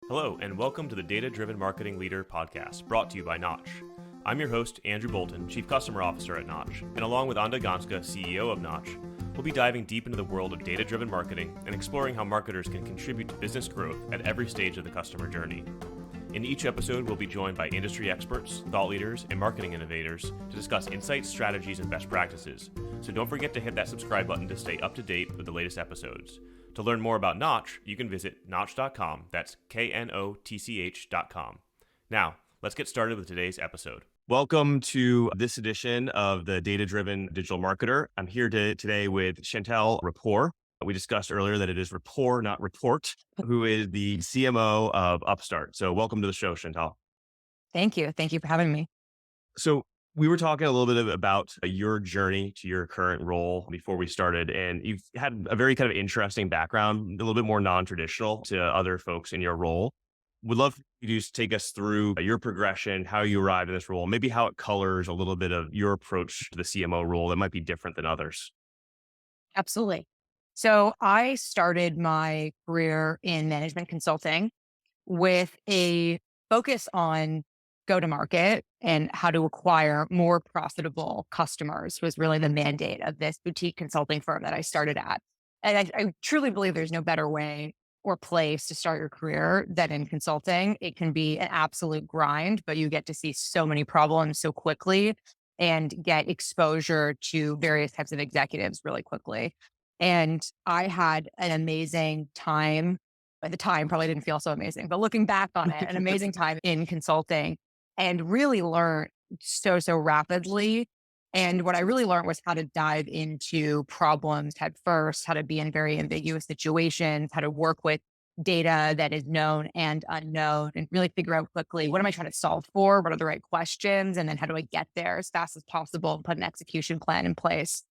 Hello, and welcome to the Data Driven Marketing Leader podcast, brought to you by Notch. I'm your host, Andrew Bolton, Chief Customer Officer at Notch, and along with Anda Ganska, CEO of Notch, we'll be diving deep into the world of data-driven marketing and exploring how marketers can contribute to business growth at every stage of the customer journey. In each episode, we'll be joined by industry experts, thought leaders, and marketing innovators to discuss insights, strategies, and best practices. So don't forget to hit that subscribe button to stay up to date with the latest episodes. To learn more about Notch, you can visit notch.com. That's KNOTCH.com. Now, let's get started with today's episode. Welcome to this edition of the Data Driven Digital Marketer. I'm here today with Chantel Rapport. We discussed earlier that it is Rapport, not Report, who is the CMO of Upstart. So welcome to the show, Chantel. Thank you. Thank you for having me. So we were talking a little bit about your journey to your current role before we started, and you've had a very kind of interesting background, a little bit more non-traditional to other folks in your role. Would love you to just take us through your progression, how you arrived in this role, maybe how it colors a little bit of your approach to the CMO role that might be different than others. Absolutely. So I started my career in management consulting with a focus on go-to-market and how to acquire more profitable customers was really the mandate of this boutique consulting firm that I started at. And I truly believe there's no better way or place to start your career than in consulting. It can be an absolute grind, but you get to see so many problems so quickly and get exposure to various types of executives really quickly. And I had an amazing time. At the time, probably didn't feel so amazing, but looking back on it, an amazing time in consulting and really learned so rapidly. And what I really learned was how to dive into problems head first, how to be in very ambiguous situations, how to work with data that is known and unknown, and really figure out quickly, what am I trying to solve for? What are the right questions? And then how do I get there as fast as possible and put an execution plan in place?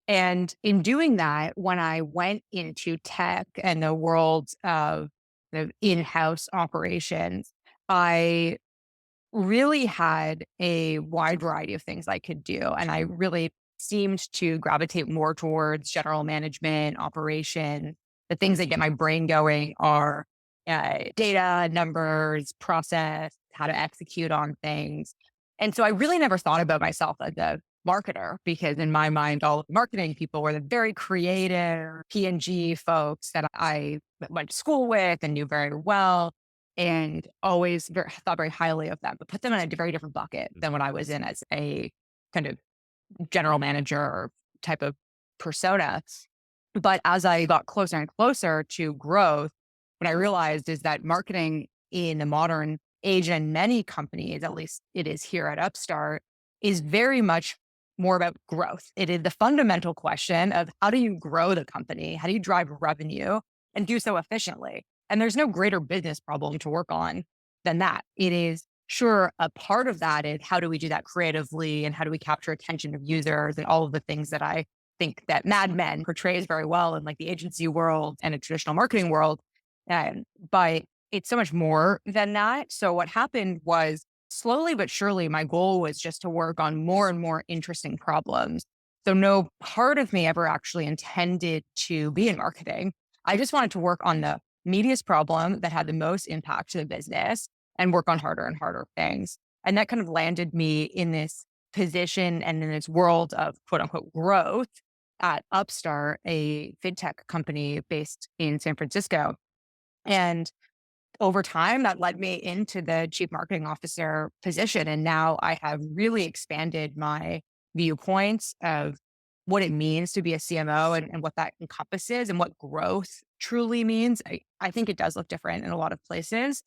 And in doing that, when I went into tech and the world of the in-house operations, I really had a wide variety of things I could do. And I really seemed to gravitate more towards general management, operation. The things that get my brain going are data, numbers, process, how to execute on things. And so I really never thought about myself as a marketer, because in my mind, all of the marketing people were the very creative P&G folks that I went to school with and knew very well, and always thought very highly of them, but put them in a very different bucket than what I was in as a kind of general manager type of persona. But as I got closer and closer to growth, what I realized is that marketing in the modern age, and many companies, at least it is here at Upstart, is very much more about growth. It is the fundamental question of how do you grow the company? How do you drive revenue and do so efficiently? And there's no greater business problem to work on than that. It is sure a part of that is how do we do that creatively, and how do we capture attention of users, and all of the things that I think that Mad Men portrays very well in like the agency world and a traditional marketing world. But it's so much more than that. So what happened was, slowly but surely, my goal was just to work on more and more interesting problems. So no part of me ever actually intended to be in marketing. I just wanted to work on the meatiest problem that had the most impact to the business and work on harder and harder things. And that kind of landed me in this position and in this world of quote unquote growth at Upstart, a fintech company based in San Francisco. And over time, that led me into the chief marketing officer position. And now I have really expanded my viewpoints of what it means to be a CMO, and what that encompasses and what growth truly means. I think it does look different in a lot of places,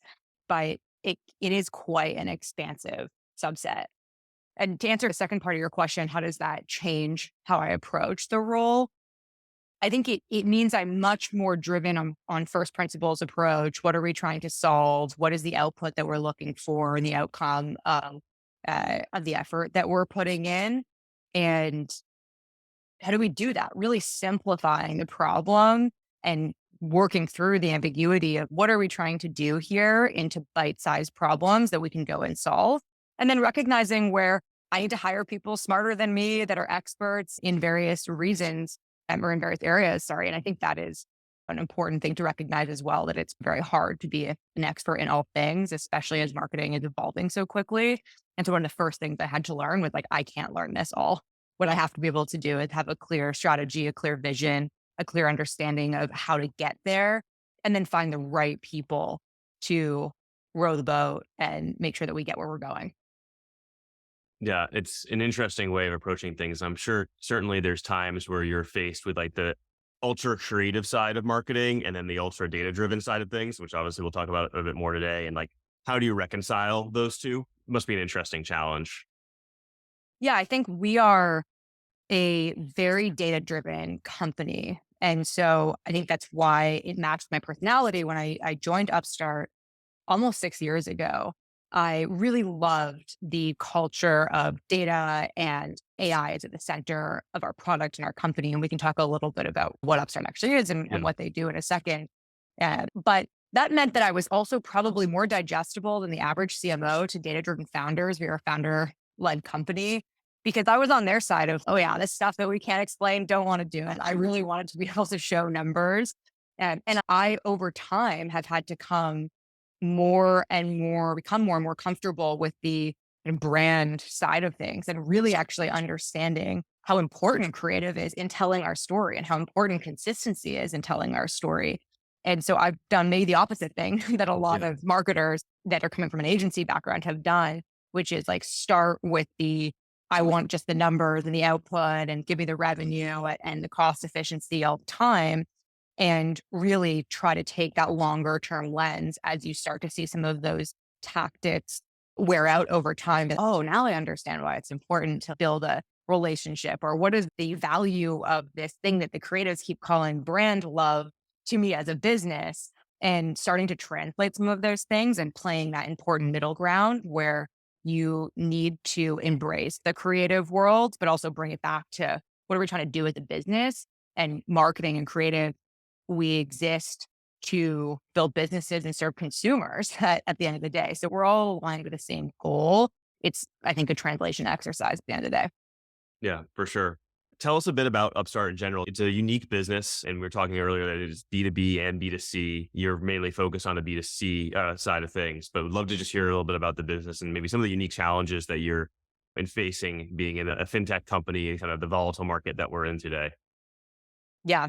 but it is quite an expansive subset. And to answer the second part of your question, how does that change how I approach the role? I think it means I'm much more driven on first principles approach. What are we trying to solve? What is the output that we're looking for, and the outcome of the effort that we're putting in? And how do we do that? Really simplifying the problem and working through the ambiguity of what are we trying to do here into bite-sized problems that we can go and solve. And then recognizing where I need to hire people smarter than me that are experts in various reasons or in various areas. And I think that is an important thing to recognize as well, that it's very hard to be an expert in all things, especially as marketing is evolving so quickly. And so one of the first things I had to learn was like, I can't learn this all. What I have to be able to do is have a clear strategy, a clear vision, a clear understanding of how to get there, and then find the right people to row the boat and make sure that we get where we're going. Yeah, it's an interesting way of approaching things. I'm sure certainly there's times where you're faced with like the ultra creative side of marketing and then the ultra data driven side of things, which obviously we'll talk about a bit more today. And like, how do you reconcile those two? Must be an interesting challenge. Yeah, I think we are a very data driven company. And so I think that's why it matched my personality when I joined Upstart almost 6 years ago. I really loved the culture of data and AI is at the center of our product and our company. And we can talk a little bit about what Upstart actually is and Yeah. what they do in a second. But that meant that I was also probably more digestible than the average CMO to data driven founders. We are a founder led company because I was on their side of, oh, yeah, this stuff that we can't explain, don't want to do it. I really wanted to be able to show numbers. And I, over time, have had to become more and more comfortable with the brand side of things and really actually understanding how important creative is in telling our story and how important consistency is in telling our story. And so I've done maybe the opposite thing that a lot Yeah. of marketers that are coming from an agency background have done, which is like start with I want just the numbers and the output and give me the revenue and the cost efficiency all the time, and really try to take that longer term lens as you start to see some of those tactics wear out over time. Oh, now I understand why it's important to build a relationship, or what is the value of this thing that the creatives keep calling brand love to me as a business, and starting to translate some of those things and playing that important middle ground where you need to embrace the creative world, but also bring it back to what are we trying to do as a business. And marketing and creative, we exist to build businesses and serve consumers at the end of the day. So we're all aligned with the same goal. It's, I think, a translation exercise at the end of the day. Yeah, for sure. Tell us a bit about Upstart in general. It's a unique business, and we were talking earlier that it is B2B and B2C. You're mainly focused on the B2C side of things, but would love to just hear a little bit about the business and maybe some of the unique challenges that you're been facing being in a fintech company and kind of the volatile market that we're in today. Yeah.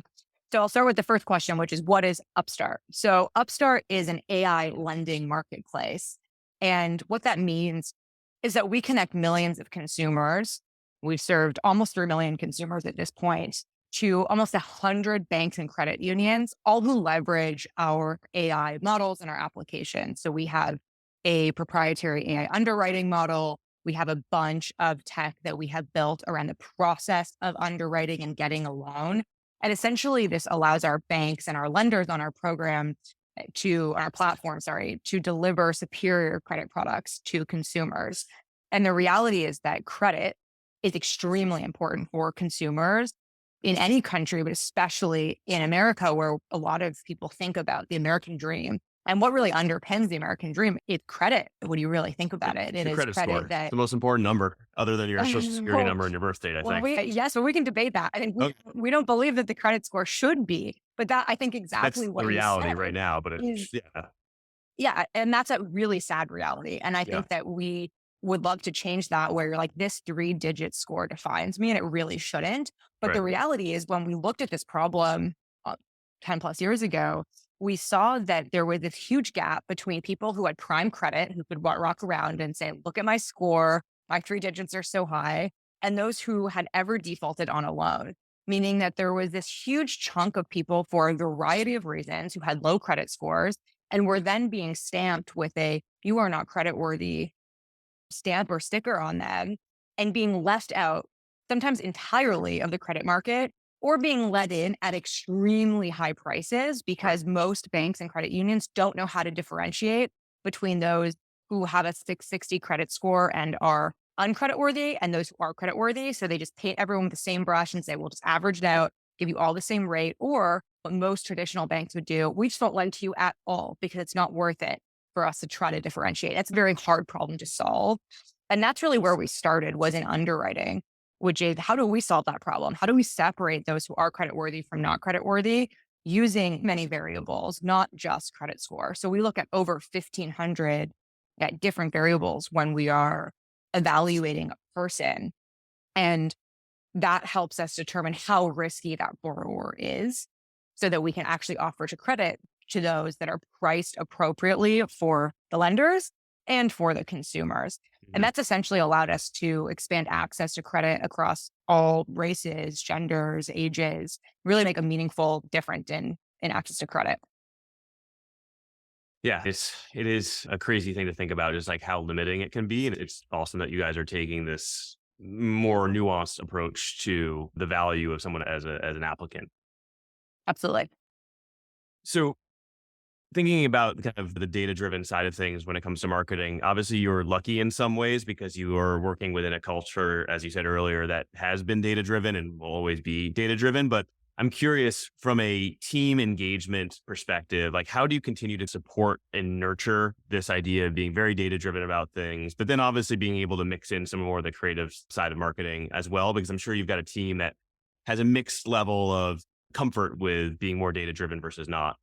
So I'll start with the first question, which is what is Upstart? So Upstart is an AI lending marketplace. And what that means is that we connect millions of consumers. We've served almost 3 million consumers at this point to almost 100 banks and credit unions, all who leverage our AI models and our applications. So we have a proprietary AI underwriting model. We have a bunch of tech that we have built around the process of underwriting and getting a loan. And essentially, this allows our banks and our lenders on our program our platform, sorry, to deliver superior credit products to consumers. And the reality is that credit is extremely important for consumers in any country, but especially in America, where a lot of people think about the American dream. And what really underpins the American dream is credit. When you really think Yeah, about it, it's it your is credit score. credit It's that the most important number other than your social security well, number and your birth date, I well, think. we can debate that. I think Oh, we don't believe that the credit score should be, but that I think that's exactly the what you reality right said now, but is, yeah, yeah, and that's a really sad reality. And I yeah, think that we would love to change that, where you're like, this 3-digit score defines me, and it really shouldn't. But the right. reality is, when we looked at this problem 10 plus years ago, we saw that there was this huge gap between people who had prime credit, who could rock around and say, look at my score, my 3 digits are so high, and those who had ever defaulted on a loan. Meaning that there was this huge chunk of people, for a variety of reasons, who had low credit scores and were then being stamped with a "you are not creditworthy" stamp or sticker on them, and being left out sometimes entirely of the credit market, or being let in at extremely high prices, Right. because most banks and credit unions don't know how to differentiate between those who have a 660 credit score and are uncreditworthy and those who are creditworthy. So they just paint everyone with the same brush and say, we'll just average it out, give you all the same rate. Or what most traditional banks would do, we just won't lend to you at all because it's not worth it for us to try to differentiate. That's a very hard problem to solve. And that's really where we started, was in underwriting, which is, how do we solve that problem? How do we separate those who are creditworthy from not creditworthy? using many variables, not just credit score. So we look at over 1,500 at different variables when we are evaluating a person. And that helps us determine how risky that borrower is so that we can actually offer to credit to those that are priced appropriately for the lenders and for the consumers. And Mhm. that's essentially allowed us to expand access to credit across all races, genders, ages, really make a meaningful difference in access to credit. Yeah, it is a crazy thing to think about, just like how limiting it can be. And it's awesome that you guys are taking this more nuanced approach to the value of someone as an applicant. Absolutely. So thinking about kind of the data driven side of things when it comes to marketing, obviously you're lucky in some ways because you are working within a culture, as you said earlier, that has been data driven and will always be data driven. But I'm curious from a team engagement perspective, like how do you continue to support and nurture this idea of being very data driven about things, but then obviously being able to mix in some more of the creative side of marketing as well? Because I'm sure you've got a team that has a mixed level of comfort with being more data driven versus not.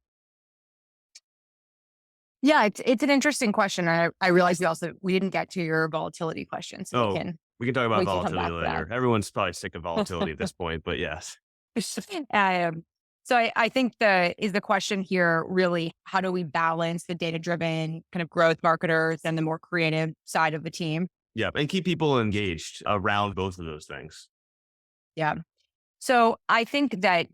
Yeah, it's an interesting question. I realize we didn't get to your volatility question, so Oh, we can talk about we can come volatility back to later. Everyone's probably sick of volatility at that. this point, but yes. So I think the question here really, how do we balance the data driven kind of growth marketers and the more creative side of the team? Yep. And keep people engaged around both of those things. Yeah. So I think that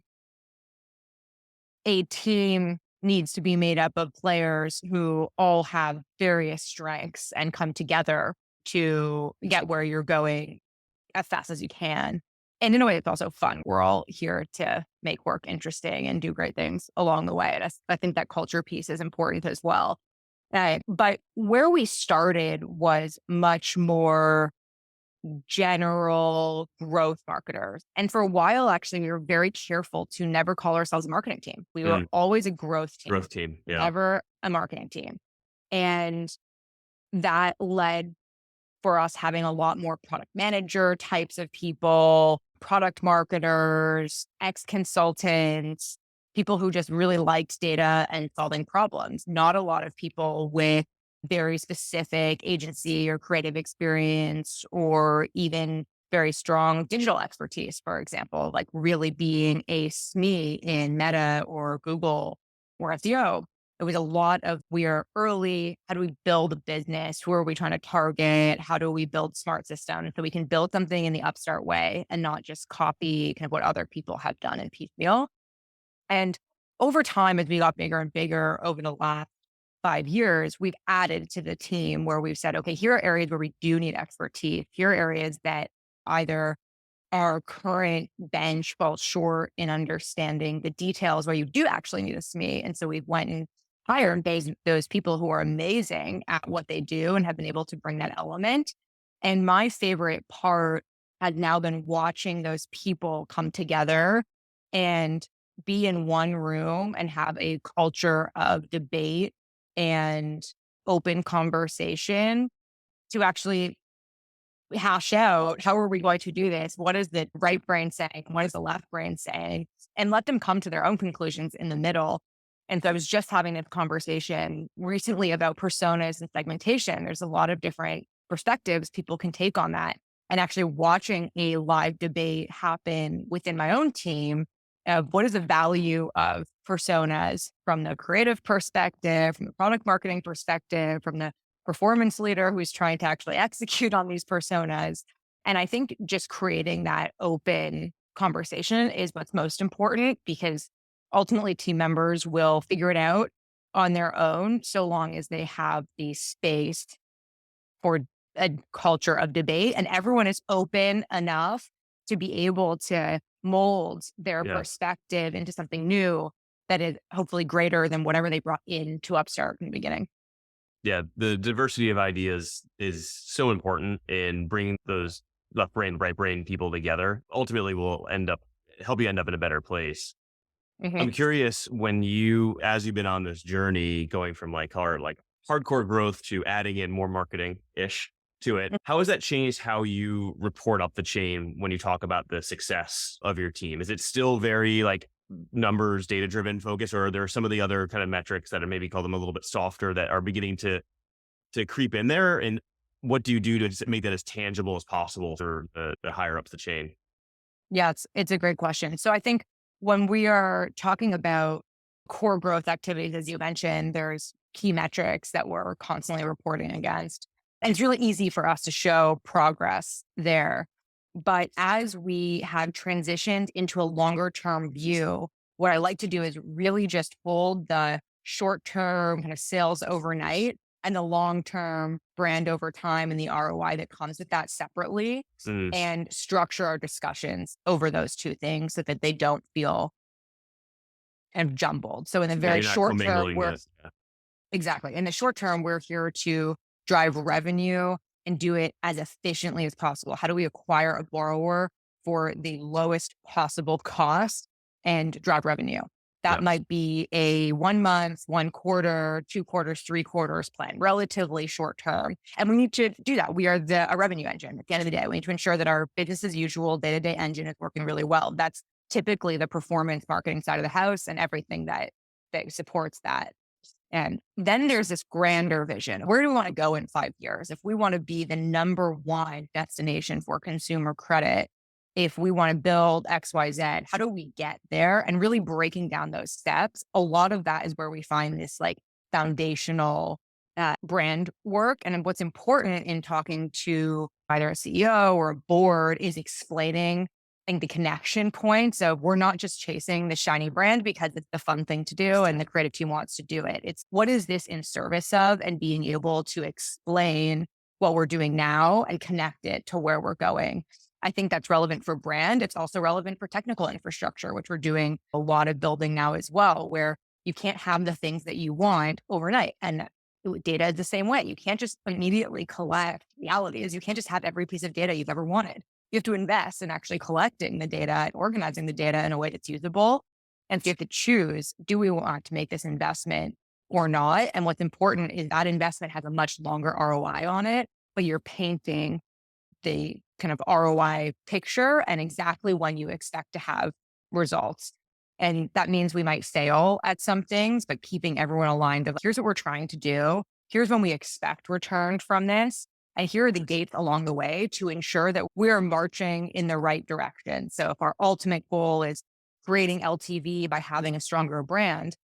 a team needs to be made up of players who all have various strengths and come together to get where you're going as fast as you can. And in a way, it's also fun. We're all here to make work interesting and do great things along the way. And I think that culture piece is important as well. But where we started was much more general growth marketers. And for a while, actually, we were very careful to never call ourselves a marketing team. We were Mm, always a growth team, growth team. Yeah. never a marketing team. And that led for us having a lot more product manager types of people, product marketers, ex consultants, people who just really liked data and solving problems. Not a lot of people with very specific agency or creative experience or even very strong digital expertise, for example, like really being a SME in Meta or Google or SEO. It was a lot of we are early. How do we build a business? Who are we trying to target? How do we build smart systems so we can build something in the Upstart way and not just copy kind of what other people have done in piecemeal? And over time, as we got bigger and bigger over the last 5 years, we've added to the team where we've said, okay, here are areas where we do need expertise. Here are areas that either our current bench falls short in understanding the details where you do actually need a SME. And so we've went and hired those people who are amazing at what they do and have been able to bring that element. And my favorite part has now been watching those people come together and be in one room and have a culture of debate and open conversation to actually hash out how are we going to do this? What is the right brain saying? What is the left brain saying? And let them come to their own conclusions in the middle. And so I was just having a conversation recently about personas and segmentation. There's a lot of different perspectives people can take on that. And actually watching a live debate happen within my own team of what is the value of personas from the creative perspective, from the product marketing perspective, from the performance leader who's trying to actually execute on these personas. And I think just creating that open conversation is what's most important because ultimately team members will figure it out on their own so long as they have the space for a culture of debate and everyone is open enough to be able to mold their Yeah. perspective into something new that is hopefully greater than whatever they brought into Upstart in the beginning. Yeah. The diversity of ideas is so important in bringing those left brain, right brain people together. Ultimately will help you end up in a better place. Mhm. I'm curious as you've been on this journey going from like hardcore growth to adding in more marketing ish to it, how has that changed how you report up the chain when you talk about the success of your team? Is it still very like numbers, data-driven focus, or are there some of the other kind of metrics that are maybe call them a little bit softer that are beginning to creep in there? And what do you do to make that as tangible as possible for the higher ups the chain? Yeah, it's a great question. So I think when we are talking about core growth activities, as you mentioned, there's key metrics that we're constantly reporting against. And it's really easy for us to show progress there. But as we have transitioned into a longer term view, what I like to do is really just hold the short term kind of sales overnight and the long term brand over time and the ROI that comes with that separately, Mm, and structure our discussions over those two things so that they don't feel and jumbled. So in the yeah, very you're not short term, commingling we're this. Yeah. exactly in the short term, we're here to drive revenue and do it as efficiently as possible. How do we acquire a borrower for the lowest possible cost and drive revenue? That Yeah. might be a 1 month, 1 quarter, 2 quarters, 3 quarters plan, relatively short term. And we need to do that. We are a revenue engine at the end of the day. We need to ensure that our business as usual day to day engine is working really well. That's typically the performance marketing side of the house and everything that supports that. And then there's this grander vision. Where do we want to go in 5 years? If we want to be the number one destination for consumer credit, if we want to build XYZ, how do we get there? And really breaking down those steps. A lot of that is where we find this like foundational brand work. And what's important in talking to either a CEO or a board is explaining the connection point. So we're not just chasing the shiny brand because it's the fun thing to do and the creative team wants to do it. It's what is this in service of, and being able to explain what we're doing now and connect it to where we're going. I think that's relevant for brand. It's also relevant for technical infrastructure, which we're doing a lot of building now as well, where you can't have the things that you want overnight. And data is the same way. You can't just immediately collect. Reality is you can't just have every piece of data you've ever wanted. You have to invest in actually collecting the data and organizing the data in a way that's usable. And so you have to choose, do we want to make this investment or not? And what's important is that investment has a much longer ROI on it, but you're painting the kind of ROI picture and exactly when you expect to have results. And that means we might fail at some things, but keeping everyone aligned of here's what we're trying to do. Here's when we expect return from this. And here are the gates along the way to ensure that we're marching in the right direction. So if our ultimate goal is creating LTV by having a stronger brand,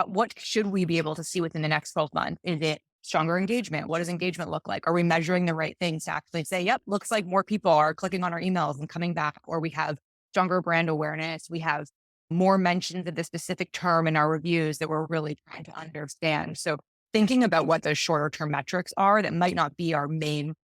what should we be able to see within the next 12 months? Is it stronger engagement? What does engagement look like? Are we measuring the right things to actually say, yep, looks like more people are clicking on our emails and coming back, or we have stronger brand awareness. We have more mentions of the specific term in our reviews that we're really trying to understand. So thinking about what those shorter term metrics are that might not be our main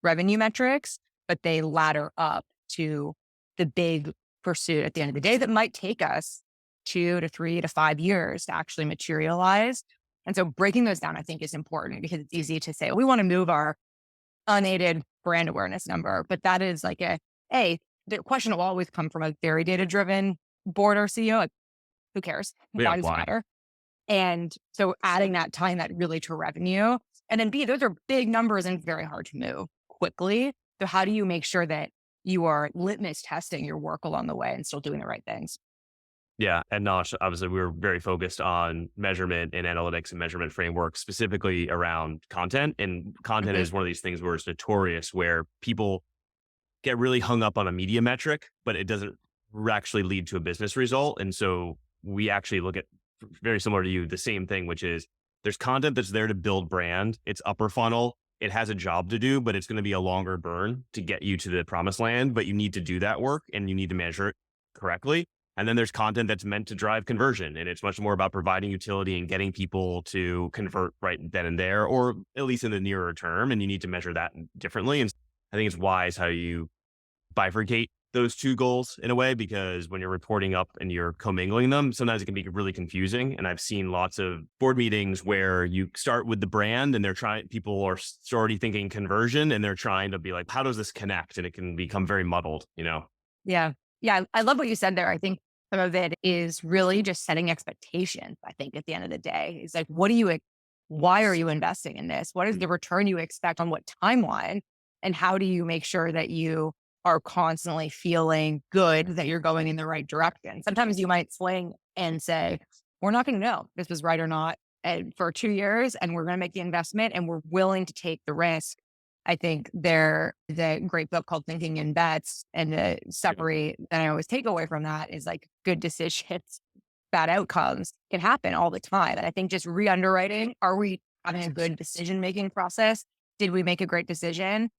revenue metrics, but they ladder up to the big pursuit at the end of the day that might take us 2 to 3 to 5 years to actually materialize. And so breaking those down, I think, is important because it's easy to say, we want to move our unaided brand awareness number. But that is like the question will always come from a very data driven board or CEO. Like, who cares? Yeah. Why does it Why? matter? And so tying that really to revenue. And then B, those are big numbers and very hard to move quickly. So how do you make sure that you are litmus testing your work along the way and still doing the right things? Yeah. At Nosh, obviously, we were very focused on measurement and analytics and measurement frameworks, specifically around content. And content Mhm. is one of these things where it's notorious where people get really hung up on a media metric, but it doesn't actually lead to a business result. And so we actually look at very similar to you, the same thing, which is there's content that's there to build brand. It's upper funnel. It has a job to do, but it's going to be a longer burn to get you to the promised land. But you need to do that work and you need to measure it correctly. And then there's content that's meant to drive conversion. And it's much more about providing utility and getting people to convert right then and there, or at least in the nearer term. And you need to measure that differently. And I think it's wise how you bifurcate those two goals in a way, because when you're reporting up and you're commingling them, sometimes it can be really confusing. And I've seen lots of board meetings where you start with the brand and people are already thinking conversion and they're trying to be like, how does this connect? And it can become very muddled, you know? Yeah. Yeah. I love what you said there. I think some of it is really just setting expectations. I think at the end of the day, it's like, why are you investing in this? What is Mm. the return you expect on what timeline? And how do you make sure that you are constantly feeling good that you're going in the right direction. Sometimes you might swing and say, we're not going to know if this was right or not for 2 years, and we're going to make the investment and we're willing to take the risk. I think there's a great book called Thinking in Bets, and the Yeah. summary that I always take away from that is like good decisions, bad outcomes can happen all the time. And I think just re-underwriting, are we having a good decision-making process? Did we make a great decision?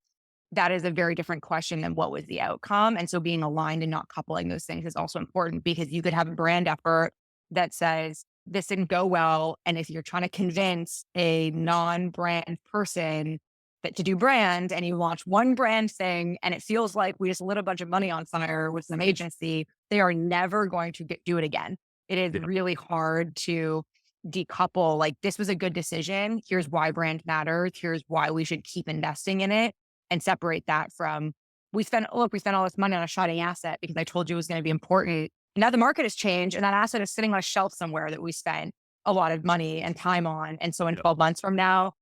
That is a very different question than what was the outcome. And so being aligned and not coupling those things is also important, because you could have a brand effort that says this didn't go well. And if you're trying to convince a non-brand person that to do brand, and you launch one brand thing and it feels like we just lit a bunch of money on fire with some agency, they are never going to do it again. It is Yeah. really hard to decouple, like, this was a good decision. Here's why brand matters. Here's why we should keep investing in it, and separate that from, we spent all this money on a shining asset because I told you it was going to be important. Now the market has changed and that asset is sitting on a shelf somewhere that we spent a lot of money and time on. And so in Yeah. 12 months from now,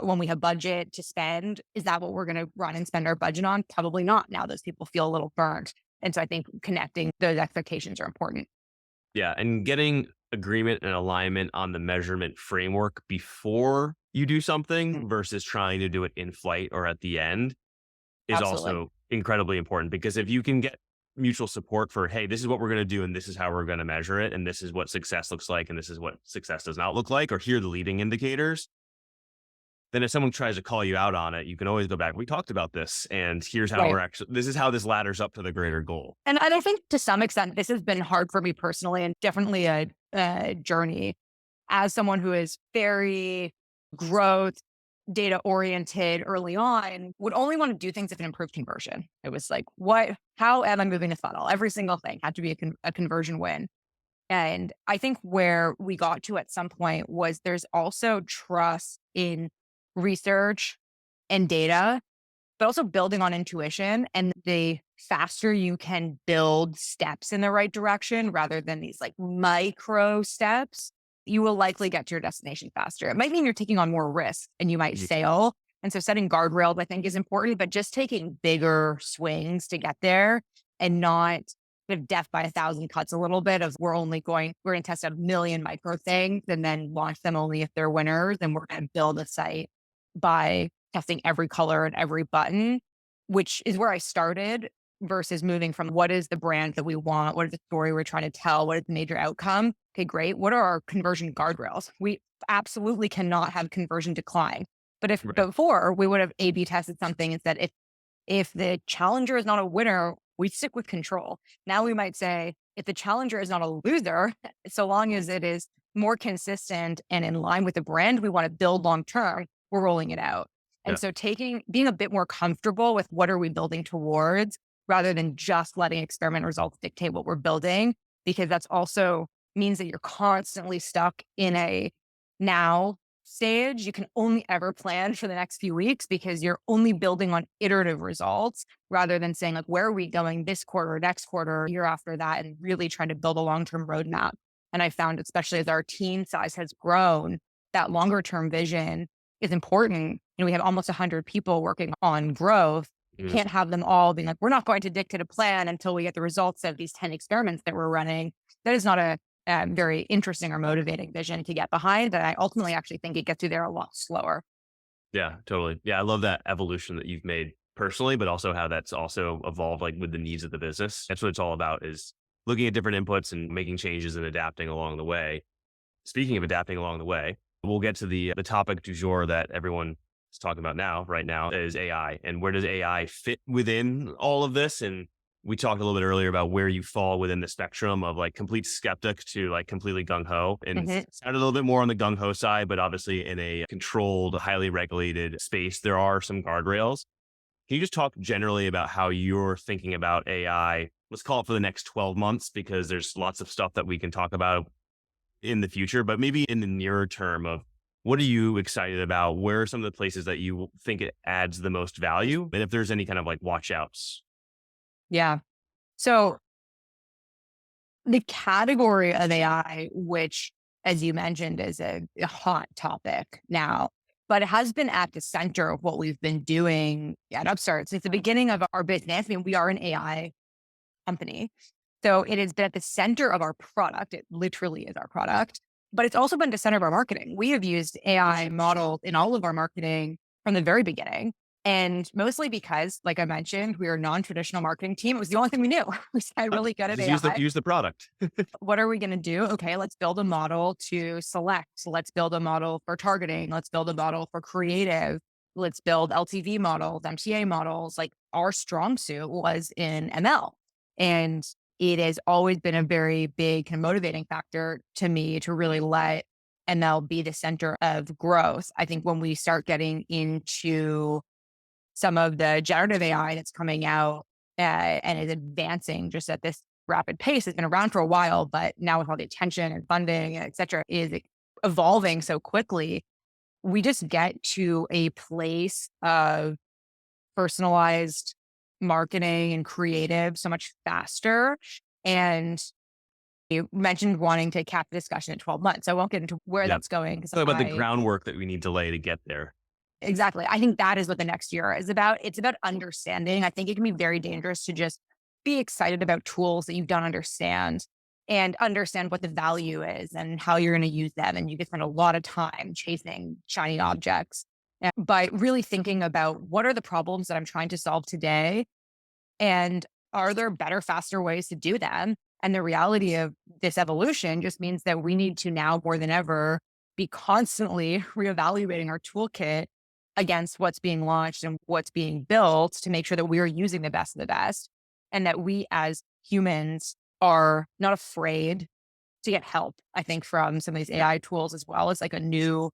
when we have budget to spend, is that what we're going to run and spend our budget on? Probably not. Now those people feel a little burnt. And so I think connecting those expectations are important. Yeah. And getting agreement and alignment on the measurement framework before you do something versus trying to do it in flight or at the end is Absolutely. also incredibly important, because if you can get mutual support for, hey, this is what we're going to do and this is how we're going to measure it and this is what success looks like and this is what success does not look like, or here are the leading indicators, then if someone tries to call you out on it, you can always go back, we talked about this and here's how Right. we're actually, this is how this ladders up to the greater goal. And I think to some extent, this has been hard for me personally, and definitely a journey as someone who is very growth data oriented early on, would only want to do things if it improved conversion. It was like, how am I moving the funnel? Every single thing had to be a conversion win. And I think where we got to at some point was there's also trust in research and data, but also building on intuition. And the faster you can build steps in the right direction rather than these like micro steps, you will likely get to your destination faster. It might mean you're taking on more risk and you might Mhm. fail. And so setting guardrails, I think, is important, but just taking bigger swings to get there, and not sort of death by a thousand cuts a little bit of, we're going to test out a million micro things and then launch them only if they're winners. And we're going to build a site by testing every color and every button, which is where I started, versus moving from what is the brand that we want? What is the story we're trying to tell? What is the major outcome? Okay, great. What are our conversion guardrails? We absolutely cannot have conversion decline. But if Right. before we would have A/B tested something and said, if the challenger is not a winner, we stick with control. Now we might say, if the challenger is not a loser, so long as it is more consistent and in line with the brand we want to build long term, we're rolling it out. Yeah. And so being a bit more comfortable with what are we building towards, rather than just letting experiment results dictate what we're building, because that's also means that you're constantly stuck in a now stage. You can only ever plan for the next few weeks because you're only building on iterative results, rather than saying, like, where are we going this quarter, next quarter, year after that, and really trying to build a long-term roadmap. And I found, especially as our team size has grown, that longer term vision is important. We have almost 100 people working on growth. Mhm. Can't have them all being like, we're not going to dictate a plan until we get the results of these 10 experiments that we're running. That is not a very interesting or motivating vision to get behind. That I ultimately actually think it gets you there a lot slower. Yeah, totally. Yeah, I love that evolution that you've made personally, but also how that's also evolved like with the needs of the business. That's what it's all about, is looking at different inputs and making changes and adapting along the way. Speaking of adapting along the way, we'll get to the topic du jour that everyone is talking about now, right now, is AI. And where does AI fit within all of this? And we talked a little bit earlier about where you fall within the spectrum of like complete skeptic to like completely gung ho. And Mhm. sounded a little bit more on the gung ho side, but obviously in a controlled, highly regulated space, there are some guardrails. Can you just talk generally about how you're thinking about AI? Let's call it for the next 12 months, because there's lots of stuff that we can talk about in the future, but maybe in the nearer term of, what are you excited about? Where are some of the places that you think it adds the most value? And if there's any kind of like watch outs. Yeah. So the category of AI, which, as you mentioned, is a hot topic now, but it has been at the center of what we've been doing at Upstart since the beginning of our business. I mean, we are an AI company. So it has been at the center of our product. It literally is our product, but it's also been the center of our marketing. We have used AI models in all of our marketing from the very beginning. And mostly because, like I mentioned, we are a non-traditional marketing team. It was the only thing we knew. We got really good at Just AI. use the product. What are we going to do? Okay, let's build a model to select. Let's build a model for targeting. Let's build a model for creative. Let's build LTV models, MTA models. Like our strong suit was in ML. And it has always been a very big and motivating factor to me to really let ML be the center of growth. I think when we start getting into some of the generative AI that's coming out and is advancing just at this rapid pace, has been around for a while, but now with all the attention and funding, et cetera, is evolving so quickly. We just get to a place of personalized marketing and creative so much faster. And you mentioned wanting to cap the discussion at 12 months. So I won't get into where Yeah. that's going because Talk about the groundwork that we need to lay to get there. exactly. I think that is what the next year is about. It's about understanding. I think it can be very dangerous to just be excited about tools that you don't understand and understand what the value is and how you're going to use them. And you can spend a lot of time chasing shiny objects, but really thinking about what are the problems that I'm trying to solve today and are there better, faster ways to do them? And the reality of this evolution just means that we need to now more than ever be constantly reevaluating our toolkit against what's being launched and what's being built to make sure that we are using the best of the best and that we as humans are not afraid to get help. I think from some of these AI tools as well. It's like a new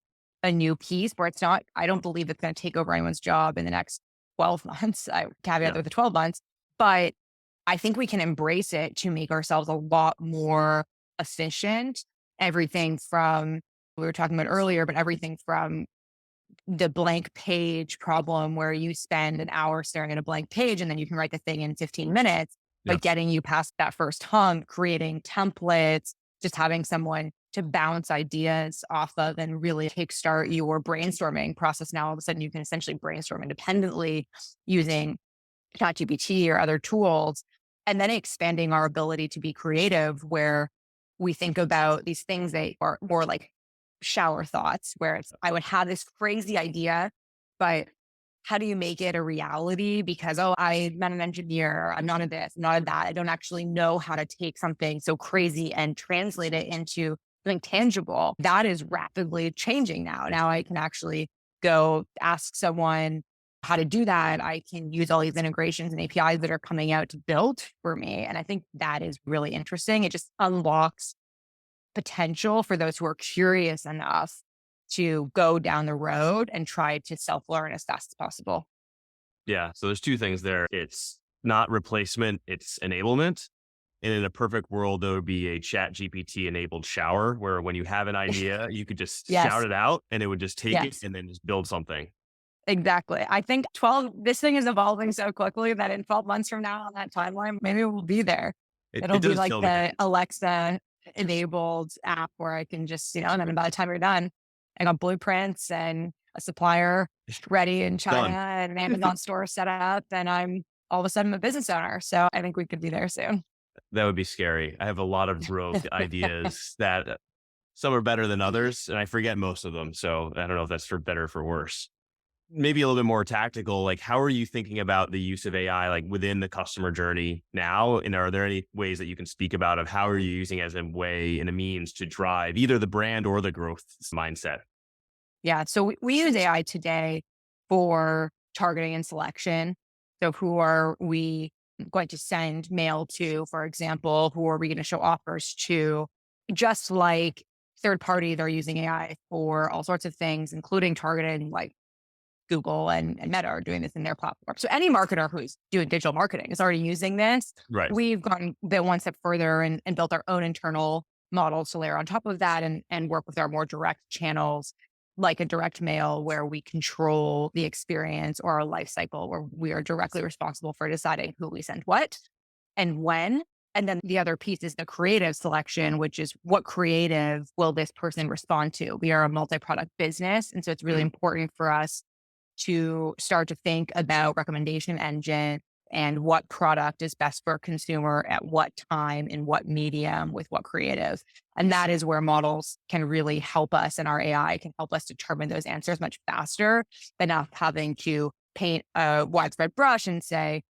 piece where it's not, I don't believe it's going to take over anyone's job in the next 12 months. I caveat Yeah. with the 12 months, but I think we can embrace it to make ourselves a lot more efficient. Everything from, we were talking about earlier, but everything from the blank page problem where you spend an hour staring at a blank page and then you can write the thing in 15 minutes, Yeah. but getting you past that first hump, creating templates, just having someone to bounce ideas off of and really kickstart your brainstorming process. Now, all of a sudden, you can essentially brainstorm independently using ChatGPT or other tools, and then expanding our ability to be creative where we think about these things that are more like shower thoughts, where it's, I would have this crazy idea, but how do you make it a reality? Because, oh, I'm not an engineer. I'm not a this, I'm not a that. I don't actually know how to take something so crazy and translate it into something tangible. That is rapidly changing now. Now I can actually go ask someone how to do that. I can use all these integrations and APIs that are coming out to build for me. And I think that is really interesting. It just unlocks potential for those who are curious enough to go down the road and try to self-learn as fast as possible. Yeah. So there's two things there. It's not replacement, it's enablement. And in a perfect world, there would be a Chat GPT enabled shower where when you have an idea, you could just shout Yes. it out and it would just take it Yes, and then just build something. exactly. I think this thing is evolving so quickly that in 12 months from now on that timeline, maybe we'll be there. It'll It be does like kill me. the Alexa enabled app where I can just, and then by the time you're done, I got blueprints and a supplier ready in China Done. and an Amazon store set up, and I'm all of a sudden a business owner. So I think we could be there soon. That would be scary. I have a lot of rogue ideas that some are better than others, and I forget most of them. So I don't know if that's for better or for worse. Maybe a little bit more tactical, like how are you thinking about the use of AI like within the customer journey now? And are there any ways that you can speak about of how are you using it as a way and a means to drive either the brand or the growth mindset? Yeah. So we use AI today for targeting and selection. So who are we going to send mail to, for example? Who are we going to show offers to? Just like third parties are using AI for all sorts of things, including targeting, like Google and Meta are doing this in their platform. So any marketer who's doing digital marketing is already using this. Right. We've gone the one step further and built our own internal models to layer on top of that and work with our more direct channels, like a direct mail where we control the experience or our life cycle, where we are directly responsible for deciding who we send what and when. And then the other piece is the creative selection, which is what creative will this person respond to? We are a multi-product business. And so it's really important for us to start to think about recommendation engine and what product is best for a consumer at what time, in what medium, with what creative. And that is where models can really help us, and our AI can help us determine those answers much faster than not having to paint a widespread brush and say,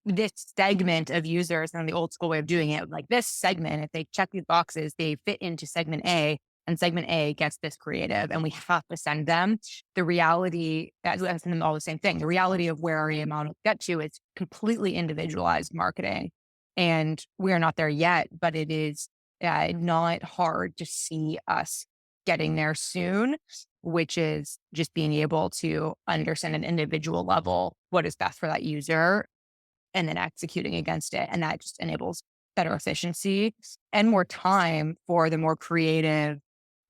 this segment of users and the old school way of doing it, like this segment, if they check these boxes, they fit into segment A, and segment A gets this creative, and we have to send them. The reality that we send them all the same thing. The reality of where our AI models get to is completely individualized marketing, and we are not there yet. But it is not hard to see us getting there soon, which is just being able to understand at an individual level what is best for that user and then executing against it. And that just enables better efficiency and more time for the more creative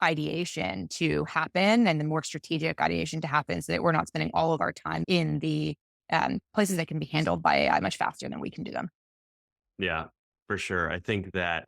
ideation to happen and the more strategic ideation to happen so that we're not spending all of our time in the places that can be handled by AI much faster than we can do them. Yeah, for sure. I think that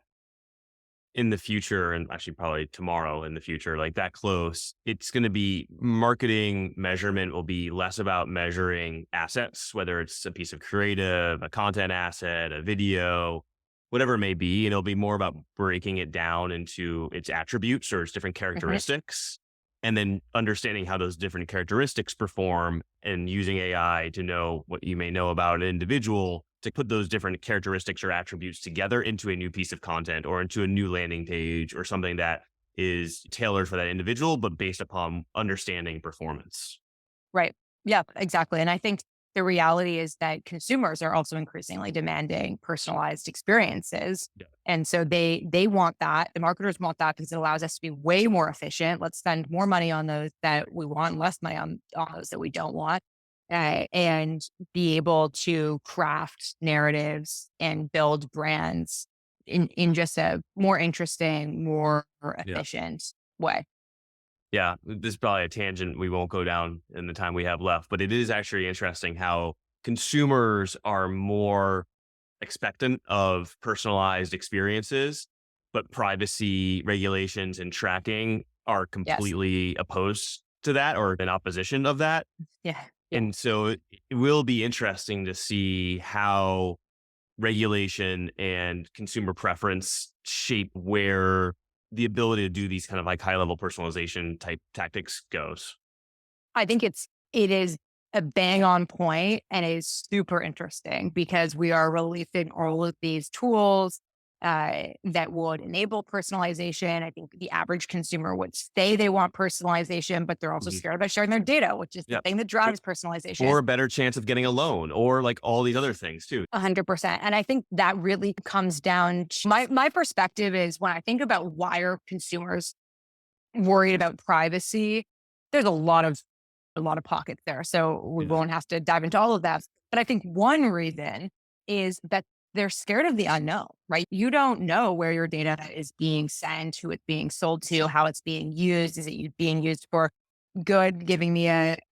in the future, and actually probably tomorrow in the future, like that close, it's going to be marketing measurement will be less about measuring assets, whether it's a piece of creative, a content asset, a video, whatever it may be. And it'll be more about breaking it down into its attributes or its different Mhm. characteristics, and then understanding how those different characteristics perform and using AI to know what you may know about an individual to put those different characteristics or attributes together into a new piece of content or into a new landing page or something that is tailored for that individual, but based upon understanding performance. Right. Yeah, exactly. And I think the reality is that consumers are also increasingly demanding personalized experiences. Yeah. And so they want that. The marketers want that because it allows us to be way more efficient. Let's spend more money on those that we want, less money on those that we don't want. And be able to craft narratives and build brands in just a more interesting, more Yeah. efficient way. Yeah. This is probably a tangent we won't go down in the time we have left, but it is actually interesting how consumers are more expectant of personalized experiences, but privacy regulations and tracking are Yes. completely opposed to that or in opposition of that. Yeah. Yeah. And so it will be interesting to see how regulation and consumer preference shape where the ability to do these kind of like high level personalization type tactics goes. I think it is a bang on point and it is super interesting because we are releasing all of these tools that would enable personalization. I think the average consumer would say they want personalization, but they're also Mhm. scared about sharing their data, which is the Yeah. thing that For drives personalization. for a better chance of getting a loan or like all these other things too. 100%. And I think that really comes down to my perspective is when I think about why are consumers worried about privacy, there's a lot of pockets there. So we Yeah. won't have to dive into all of that. But I think one reason is that they're scared of the unknown, right? You don't know where your data is being sent, who it's being sold to, how it's being used. Is it being used for good, giving me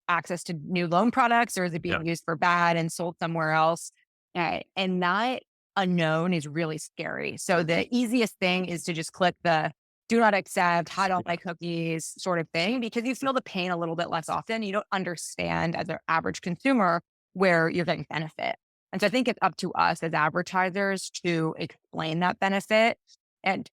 access to new loan products, or is it Yeah. being used for bad and sold somewhere else? And that unknown is really scary. So the easiest thing is to just click the do not accept, hide all my cookies sort of thing, because you feel the pain a little bit less often. You don't understand as an average consumer where you're getting benefit. And so I think it's up to us as advertisers to explain that benefit. And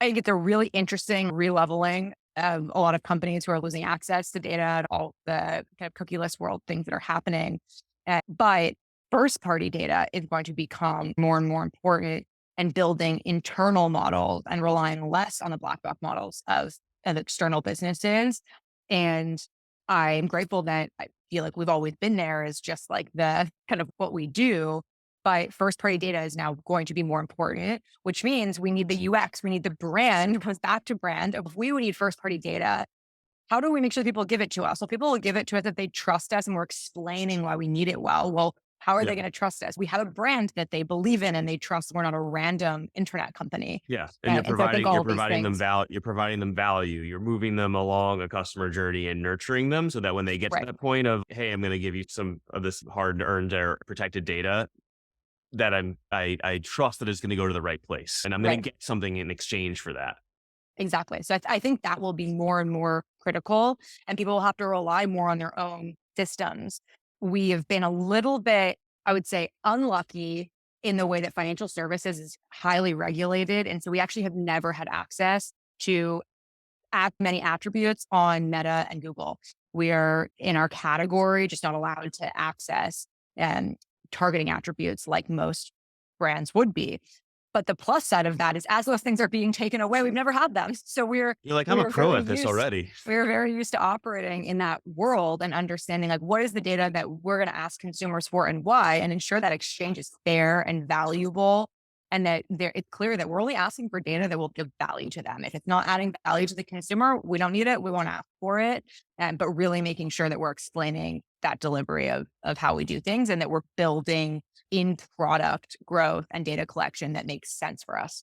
I think it's a really interesting releveling of a lot of companies who are losing access to data and all the kind of cookieless world things that are happening. But first party data is going to become more and more important and building internal models and relying less on the black box models of external businesses. And I'm grateful that I feel like we've always been there is just like the kind of what we do. But first party data is now going to be more important, which means we need the UX, we need the brand, goes back to brand. If we would need first party data, how do we make sure people give it to us? Well, people will give it to us if they trust us and we're explaining why we need it well. Well, how are Yeah. they going to trust us? We have a brand that they believe in and they trust. We're not a random internet company. Yeah. And And so I think all you're of these providing them things, you're providing them value. You're moving them along a customer journey and nurturing them so that when they get to right? that point of, hey, I'm going to give you some of this hard earned or protected data, that I trust that it's going to go to the right place, and I'm going Right. to get something in exchange for that. Exactly. So I think that will be more and more critical, and people will have to rely more on their own systems. We have been a little bit, I would say, unlucky in the way that financial services is highly regulated. And so we actually have never had access to many attributes on Meta and Google. We are in our category, just not allowed to access and targeting attributes like most brands would be. But the plus side of that is as those things are being taken away, we've never had them. So You're like, I'm a we're pro very at this used already. we're very used to operating in that world and understanding like what is the data that we're going to ask consumers for and why, and ensure that exchange is fair and valuable, and that it's clear that we're only asking for data that will give value to them. If it's not adding value to the consumer, we don't need it. We won't ask for it. But really making sure that we're explaining that delivery of how we do things, and that we're building in product growth and data collection that makes sense for us.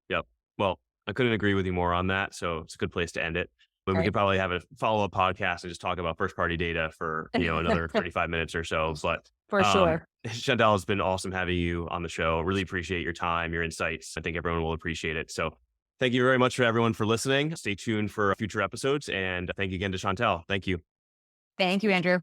Yep. Well, I couldn't agree with you more on that. So it's a good place to end it. But we Right. could probably have a follow up podcast and just talk about first party data for another 35 minutes or so. But For sure. Chantel, it's been awesome having you on the show. Really appreciate your time, your insights. I think everyone will appreciate it. So thank you very much for everyone for listening. Stay tuned for future episodes. And thank you again to Chantel. Thank you. Thank you, Andrew.